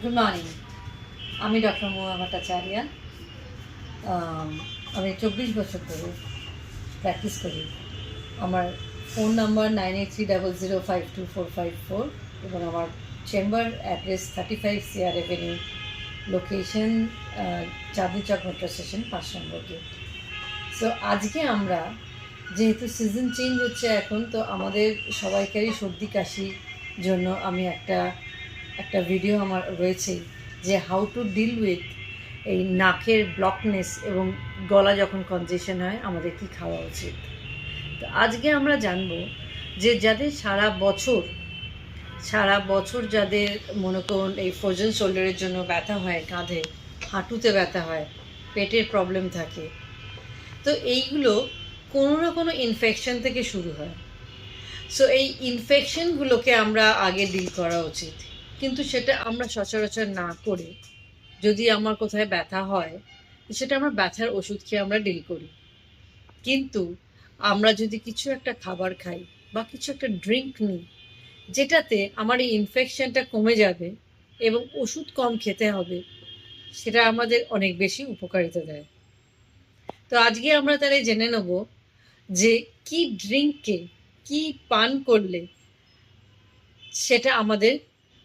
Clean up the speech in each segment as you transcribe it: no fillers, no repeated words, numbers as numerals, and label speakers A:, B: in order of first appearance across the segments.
A: Good morning. আমি doctor Mahua Bhattacharya. আমি 24 বছর ধরে প্র্যাকটিস করি। আমার ফোন নাম্বার 9830052454 এবং আমার chamber address 35 CR avenue, location Chandni Chowk metro station 5 নম্বর গেট। সো আজকে আমরা, যেহেতু সিজন চেঞ্জ হচ্ছে এখন, তো আমাদের সবাইকারই সর্দি কাশির জন্য আমি একটা ভিডিও আমার রয়েছে যে হাউ টু ডিল উইথ এই নাকের ব্লকনেস এবং গলা যখন কনজেশন হয় আমাদের কি খাওয়া উচিত। তো আজকে আমরা জানবো যে যাদের সারা বছর যাদের মনে করুন এই ফ্রোজেন শোল্ডারের জন্য ব্যথা হয়, কাঁধে হাঁটুতে ব্যথা হয়, পেটের প্রবলেম থাকে, তো এইগুলো কোনো না কোনো ইনফেকশন থেকে শুরু হয়। সো এই ইনফেকশনগুলোকে আমরা আগে ডিল করা উচিত, কিন্তু সেটা আমরা সচরাচর না করে যদি আমার কোথায় ব্যথা হয় সেটা আমরা ব্যথার ওষুধ খেয়ে আমরা ডিল করি। কিন্তু আমরা যদি কিছু একটা খাবার খাই বা কিছু একটা ড্রিঙ্ক নিই যেটাতে আমার এই ইনফেকশনটা কমে যাবে এবং ওষুধ কম খেতে হবে, সেটা আমাদের অনেক বেশি উপকারিতা দেয়। তো আজকে আমরা তাহলে জেনে নেব যে কি ড্রিঙ্ককে কি পান করলে সেটা আমাদের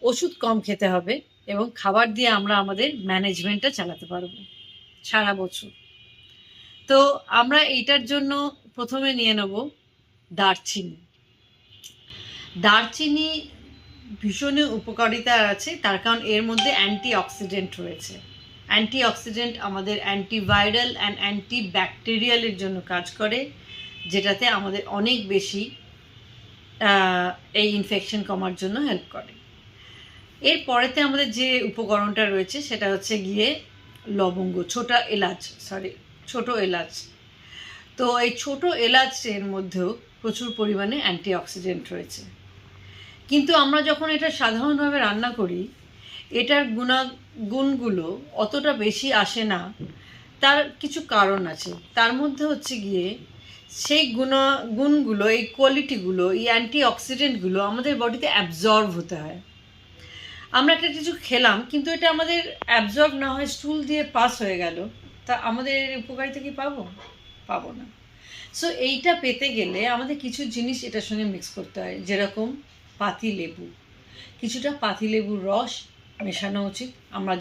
A: ওষুধ কম খেতে হবে এবং খাবার দিয়ে আমরা আমাদের ম্যানেজমেন্টটা চালাতে পারবো সারা বছর। তো আমরা এইটার জন্য প্রথমে নিয়ে নেব দারচিনি। দারচিনি ভীষণ উপকারিতা আছে, তার কারণ এর মধ্যে অ্যান্টিঅক্সিডেন্ট রয়েছে। অ্যান্টিঅক্সিডেন্ট আমাদের অ্যান্টিভাইরাল অ্যান্ড অ্যান্টিব্যাকটেরিয়ালের জন্য কাজ করে, যেটাতে আমাদের অনেক বেশি এই ইনফেকশন কমার জন্য হেল্প করে। এর পরেতে আমাদের যে উপকরণটা রয়েছে সেটা হচ্ছে গিয়ে লবঙ্গ, ছোট এলাচ। তো এই ছোট এলাচের মধ্যেও প্রচুর পরিমাণে অ্যান্টিঅক্সিডেন্ট রয়েছে, কিন্তু আমরা যখন এটা সাধারণভাবে রান্না করি এটার গুণগুলো অতটা বেশি আসে না। তার কিছু কারণ আছে, তার মধ্যে হচ্ছে গিয়ে সেই গুণগুলো, এই কোয়ালিটিগুলো, এই অ্যান্টিঅক্সিডেন্টগুলো আমাদের বডিতে অ্যাবজর্ব হতে হয়। আমরা একটা কিছু খেলাম কিন্তু এটা আমাদের অ্যাবজর্ব না হয় স্টুল দিয়ে পাস হয়ে গেল, তা আমাদের উপকারিতা কি পাবো না। সো এইটা পেতে গেলে আমাদের কিছু জিনিস এটার সঙ্গে মিক্স করতে হয়, যেরকম পাতিলেবু, কিছুটা পাতিলেবুর রস মেশানো উচিত আমরা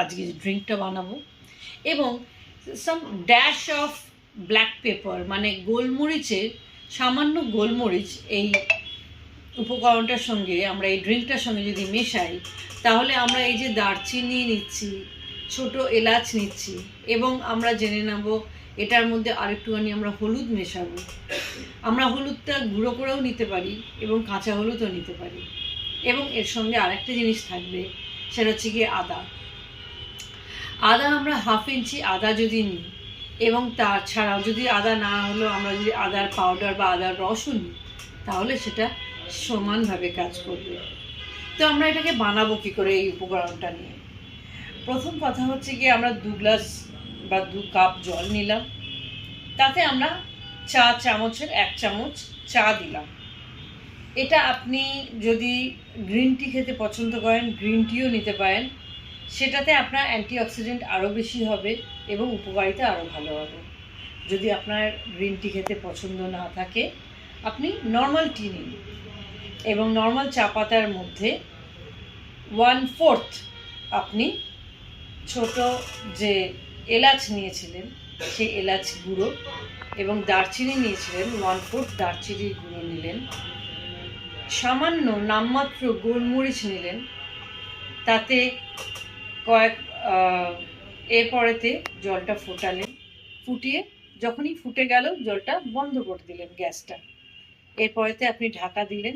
A: আজকে ড্রিঙ্কটা বানাবো, এবং সাম ড্যাশ অফ ব্ল্যাক পেপার, মানে সামান্য গোলমরিচ এই উপকরণটার সঙ্গে, আমরা এই ড্রিঙ্কটার সঙ্গে যদি মেশাই, তাহলে আমরা এই যে দারচিনি নিচ্ছি, ছোট এলাচ নিচ্ছি, এবং আমরা জেনে নেব এটার মধ্যে আরেকটুখানি আমরা হলুদ মেশাবো। আমরা হলুদটা গুঁড়ো করেও নিতে পারি এবং কাঁচা হলুদও নিতে পারি, এবং এর সঙ্গে আরেকটা জিনিস থাকবে, সেটা হচ্ছে গিয়ে আদা আমরা 1/2 ইঞ্চি আদা যদি নিই, এবং তাছাড়াও যদি আদা না হলেও আমরা যদি আদার পাউডার বা আদার রসও নিই, তাহলে সেটা সমানভাবে কাজ করবে। তো আমরা এটাকে বানাবো কী করে এই উপকরণটা নিয়ে? প্রথম কথা হচ্ছে গিয়ে আমরা 2 গ্লাস বা 2 কাপ জল নিলাম, তাতে আমরা চা চামচের 1 চামচ চা দিলাম। এটা আপনি যদি গ্রিন টি খেতে পছন্দ করেন গ্রিন টিও নিতে পারেন, সেটাতে আপনার অ্যান্টিঅক্সিডেন্ট আরও বেশি হবে এবং উপকারিতা আরও ভালো হবে। যদি আপনার গ্রিন টি খেতে পছন্দ না থাকে আপনি নর্মাল টি নিন, এবং নর্মাল চা পাতার মধ্যে 1/4 আপনি ছোট যে এলাচ নিয়েছিলেন সেই এলাচ গুঁড়ো, এবং দারচিনি নিয়েছিলেন 1/4 দারচিনির গুঁড়ো নিলেন, সামান্য নামমাত্র গোলমরিচ নিলেন, তাতে এরপরেতে জলটা ফোটালেন, ফুটিয়ে যখনই ফুটে গেল জলটা বন্ধ করে দিলেন গ্যাসটা। এরপরেতে আপনি ঢাকা দিলেন,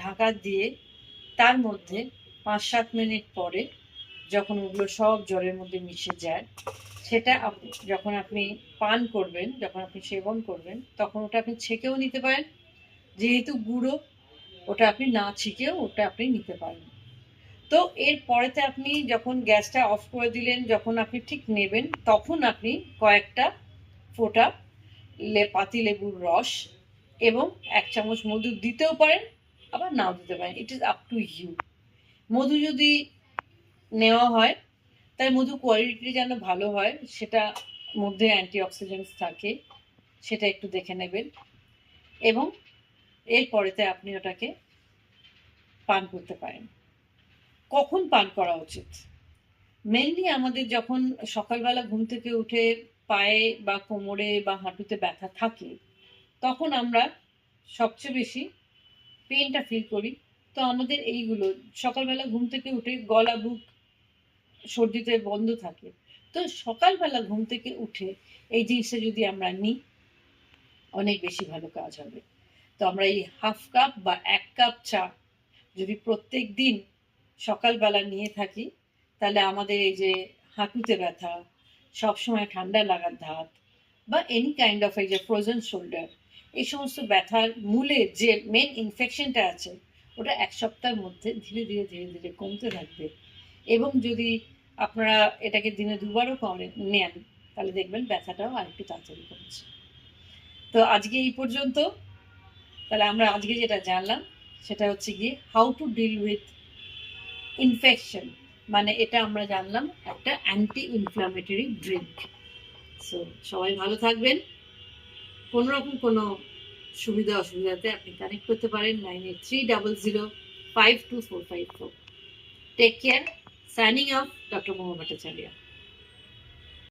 A: ঢাকা দিয়ে তার মধ্যে 5-7 মিনিট পরে যখন ওগুলো সব জলের মধ্যে মিশে যায়, সেটা যখন আপনি পান করবেন, যখন আপনি সেবন করবেন, তখন ওটা আপনি ছেঁকেও নিতে পারেন, যেহেতু গুঁড়ো ওটা আপনি না ছেঁকেও ওটা আপনি নিতে পারেন। তো এর পরেতে আপনি যখন গ্যাসটা অফ করে দিলেন, যখন আপনি ঠিক নেবেন, তখন আপনি কয়েকটা ফোঁটা পাতিলেবুর রস এবং 1 চামচ মধু দিতেও পারেন, আবার নাও দিতে পারেন, it is up to you. মধু যদি নেওয়া হয়, তাই মধু কোয়ালিটি যেন ভালো হয়, সেটা মধ্যে অ্যান্টিঅক্সিডেন্টস থাকে, সেটা একটু দেখে নেবেন। এবং এরপরেতে আপনি ওটাকে পান করতে পারেন। কখন পান করা উচিত? মেনলি আমাদের যখন সকালবেলা ঘুম থেকে উঠে পায়ে বা কোমরে বা হাঁটুতে ব্যথা থাকে, তখন আমরা সবচেয়ে বেশি পেনটা ফিল করি। তো আমাদের এইগুলো সকালবেলা ঘুম থেকে উঠে গলা বুক সর্দিতে বন্ধ থাকে। তো সকালবেলা ঘুম থেকে উঠে এই জিনিসটা যদি আমরা নিই, অনেক বেশি ভালো কাজ হবে। তো আমরা এই হাফ কাপ বা 1 কাপ চা যদি প্রত্যেক দিন সকালবেলা নিয়ে থাকি, তাহলে আমাদের এই যে হাঁটুতে ব্যথা, সবসময় ঠান্ডা লাগার ধাত বা এনি কাইন্ড অফ এই যে ফ্রোজেন শোল্ডার, এই সমস্ত ব্যথার মূলে যে মেন ইনফেকশনটা আছে, ওটা 1 সপ্তাহের মধ্যে ধীরে ধীরে ধীরে ধীরে কমতে থাকবে। এবং যদি আপনারা এটাকে দিনে 2 বারও নেন, তাহলে দেখবেন ব্যথাটাও আরেকটু তাড়াতাড়ি কমছে। তো আজকে এই পর্যন্ত। তাহলে আমরা আজকে যেটা জানলাম সেটা হচ্ছে গিয়ে how to deal with infection, মানে এটা আমরা জানলাম একটা অ্যান্টি ইনফ্লামেটরি ড্রিঙ্ক। সো সবাই ভালো থাকবেন। কোনো রকম কোনো সুবিধা অসুবিধাতে আপনি কানেক্ট করতে পারেন 9830052454। Take care. Signing off, doctor Mahua Bhattacharya.